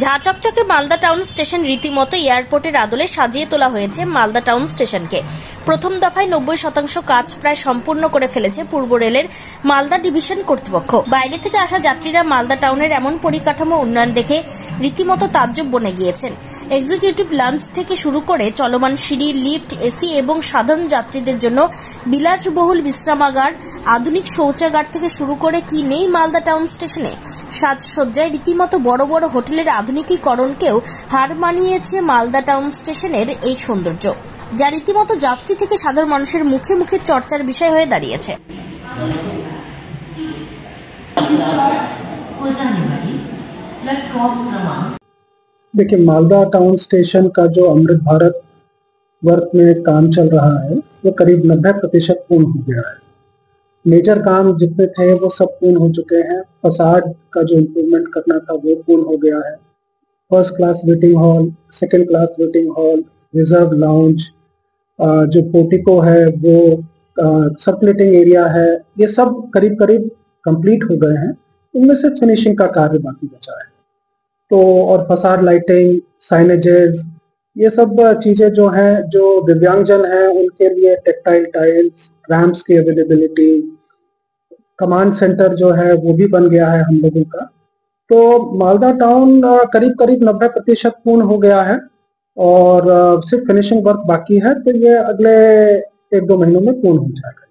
ঝাঁচকচকে Malda town station রীতিমতো এয়ারপোর্টের আদলে সাজিয়ে তোলা হয়েছে মালদা টাউন স্টেশনকে। প্রথম দফায় 90% কাজ প্রায় সম্পূর্ণ করে ফেলেছে পূর্ব রেলের মালদা ডিভিশন কর্তৃপক্ষ। বাইরে থেকে আসা যাত্রীরা মালদা টাউনের এমন পরিকাঠামো উন্নয়ন দেখে রীতিমতো তাজ্জব বনে গিয়েছেন। এক্সিকিউটিভ লাঞ্চ থেকে শুরু করে চলমান সিঁড়ি, লিফট, এসি এবং সাধারণ যাত্রীদের জন্য বিলাসবহুল বিশ্রামাগার, আধুনিক শৌচাগার থেকে শুরু করে কি নেই মালদা টাউন স্টেশনে। সাজসজ্জায় রীতিমতো বড় বড় হোটেলের আধুনিকীকরণকেও হার মানিয়েছে মালদা টাউন স্টেশনের এই সৌন্দর্য, যা রীতিমতো যাত্রী থেকে সাধারণ মানুষের মুখে মুখে চর্চার বিষয় হয়ে দাঁড়িয়েছে। देखिए, मालदा टाउन स्टेशन का जो अमृत भारत वर्क में काम चल रहा है वो करीब 90% पूर्ण हो गया है। मेजर काम जितने थे वो सब पूर्ण हो चुके हैं। फसाड का जो इम्प्रूवमेंट करना था वो पूर्ण हो गया है। First class waiting hall, second class waiting hall, reserve lounge, जो पोर्टिको है वो, सर्कुलेटिंग एरिया है, ये सब करीब करीब कंप्लीट हो गए हैं। इनमें से फिनिशिंग का कार्य बाकी बचा है। तो और फसाड लाइटिंग, साइनेजेस, ये सब चीज़ें जो हैं, जो दिव्यांगजन हैं उनके लिए टेक्टाइल टाइल्स, रैम्प्स की अवेलेबिलिटी, कमांड सेंटर जो है वो भी बन गया है हम लोगों का। तो मालदा टाउन करीब करीब 90% पूर्ण हो गया है और सिर्फ फिनिशिंग वर्क बाकी है। तो ये अगले 1-2 महीनों में पूर्ण हो जाएगा।